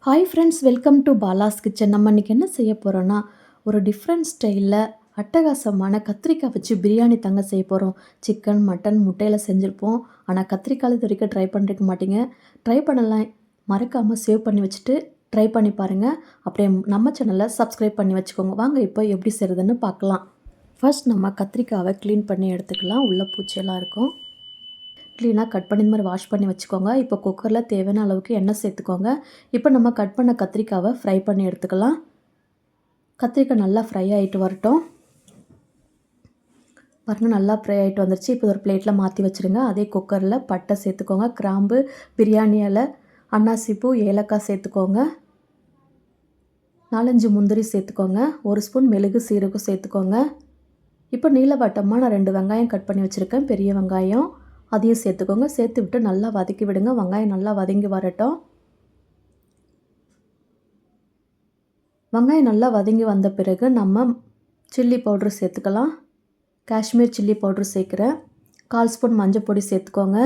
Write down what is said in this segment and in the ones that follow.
Hi friends, welcome to Bala's kitchen. நம்ம இன்றைக்கி என்ன செய்ய போகிறோன்னா, ஒரு டிஃப்ரெண்ட் ஸ்டைலில் அட்டகாசமான கத்திரிக்காய் வச்சு பிரியாணி தாங்க செய்ய போகிறோம். சிக்கன், மட்டன், முட்டையில் செஞ்சுருப்போம். ஆனால் கத்திரிக்காய் இது வரைக்கும் ட்ரை பண்ணிருக்க மாட்டீங்க. ட்ரை பண்ணலாம், மறக்காமல் சேவ் பண்ணி வச்சுட்டு ட்ரை பண்ணி பாருங்கள். அப்படியே நம்ம சேனலை சப்ஸ்கிரைப் பண்ணி வச்சுக்கோங்க. வாங்க இப்போ எப்படி செய்கிறதுன்னு பார்க்கலாம். ஃபர்ஸ்ட் நம்ம கத்திரிக்காவை க்ளீன் பண்ணி எடுத்துக்கலாம். உள்ள பூச்சியெல்லாம் இருக்கும். க்ளீனாக கட் பண்ணி இந்த மாதிரி வாஷ் பண்ணி வச்சுக்கோங்க. இப்போ குக்கரில் தேவையான அளவுக்கு எண்ணெய் சேர்த்துக்கோங்க. இப்போ நம்ம கட் பண்ண கத்திரிக்காவை ஃப்ரை பண்ணி எடுத்துக்கலாம். கத்திரிக்காய் நல்லா ஃப்ரை ஆகிட்டு வரட்டும். பாருங்கள், நல்லா ஃப்ரை ஆகிட்டு வந்துருச்சு. இப்போ ஒரு பிளேட்டில் மாற்றி வச்சுருங்க. அதே குக்கரில் பட்டை சேர்த்துக்கோங்க, கிராம்பு, பிரியாணி இலை, அன்னாசிப்பூ, ஏலக்காய் சேர்த்துக்கோங்க. 4-5 முந்திரி சேர்த்துக்கோங்க. 1 ஸ்பூன் மிளகு சீரகம் சேர்த்துக்கோங்க. இப்போ நீளவட்டமாக நான் 2 வெங்காயம் கட் பண்ணி வச்சுருக்கேன், பெரிய வெங்காயம். அதையும் சேர்த்துக்கோங்க. சேர்த்து விட்டு நல்லா வதக்கி விடுங்க. வெங்காயம் நல்லா வதங்கி வரட்டும். வெங்காயம் நல்லா வதங்கி வந்த பிறகு நம்ம சில்லி பவுட்ரு சேர்த்துக்கலாம். காஷ்மீர் சில்லி பவுட்ரு சேர்க்குறேன். 1/4 ஸ்பூன் மஞ்சள் பொடி சேர்த்துக்கோங்க.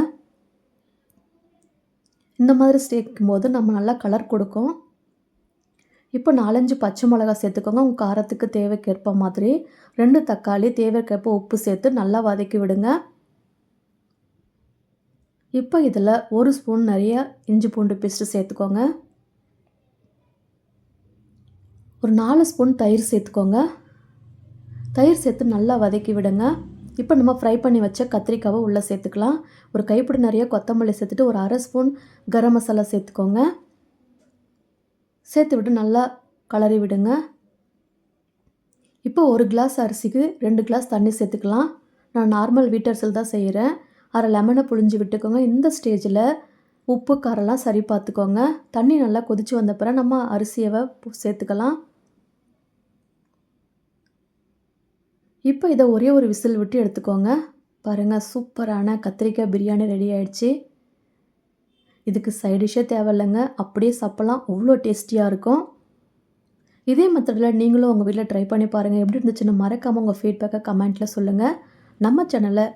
இந்த மாதிரி சேர்க்கும்போது நம்ம நல்லா கலர் கொடுக்கும். இப்போ 4-5 பச்சை மிளகா சேர்த்துக்கோங்க. உங்கள் காரத்துக்கு தேவைக்கேற்ப மாதிரி. 2 தக்காளி, தேவைக்கேற்ப உப்பு சேர்த்து நல்லா வதக்கி விடுங்க. இப்போ இதில் 1 ஸ்பூன் நிறைய இஞ்சி பூண்டு பேஸ்ட்டு சேர்த்துக்கோங்க. ஒரு 4 ஸ்பூன் தயிர் சேர்த்துக்கோங்க. தயிர் சேர்த்து நல்லா வதக்கி விடுங்க. இப்போ நம்ம ஃப்ரை பண்ணி வச்ச கத்திரிக்காவை உள்ளே சேர்த்துக்கலாம். ஒரு கைப்பிடி நிறைய கொத்தமல்லி சேர்த்துட்டு ஒரு 1/2 ஸ்பூன் கரம் மசாலா சேர்த்துக்கோங்க. சேர்த்து விட்டு நல்லா கலரி விடுங்க. இப்போ 1 கிளாஸ் அரிசிக்கு 2 கிளாஸ் தண்ணி சேர்த்துக்கலாம். நான் நார்மல் வீட்டரிசியில் தான் செய்கிறேன். 1/2 லெமனை புழிஞ்சு விட்டுக்கோங்க. இந்த ஸ்டேஜில் உப்பு காரெல்லாம் சரி பார்த்துக்கோங்க. தண்ணி நல்லா கொதித்து வந்த பிறகு நம்ம அரிசியை சேர்த்துக்கலாம். இப்போ இதை ஒரே ஒரு விசில் விட்டு எடுத்துக்கோங்க. பாருங்கள், சூப்பரான கத்திரிக்காய் பிரியாணி ரெடி ஆகிடுச்சு. இதுக்கு சைடிஷ்ஷே தேவையில்லைங்க, அப்படியே சாப்பிட்லாம். அவ்வளோ டேஸ்டியாக இருக்கும். இதே மெத்தடில் நீங்களும் உங்கள் வீட்டில் ட்ரை பண்ணி பாருங்கள். எப்படி இருந்துச்சுன்னு மறக்காமல் உங்கள் ஃபீட்பேக்கை கமெண்ட்டில் சொல்லுங்கள். நம்ம சேனலை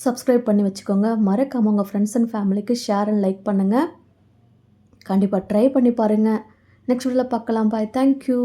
சப்ஸ்கிரைப் பண்ணி வச்சுக்கோங்க. மறக்காமல் உங்கள் ஃப்ரெண்ட்ஸ் அண்ட் ஃபேமிலிக்கு ஷேர் அண்ட் லைக் பண்ணுங்கள். கண்டிப்பாக ட்ரை பண்ணி பாருங்கள். நெக்ஸ்ட் வீடியோவில் பார்க்கலாம். பாய். தேங்க்யூ.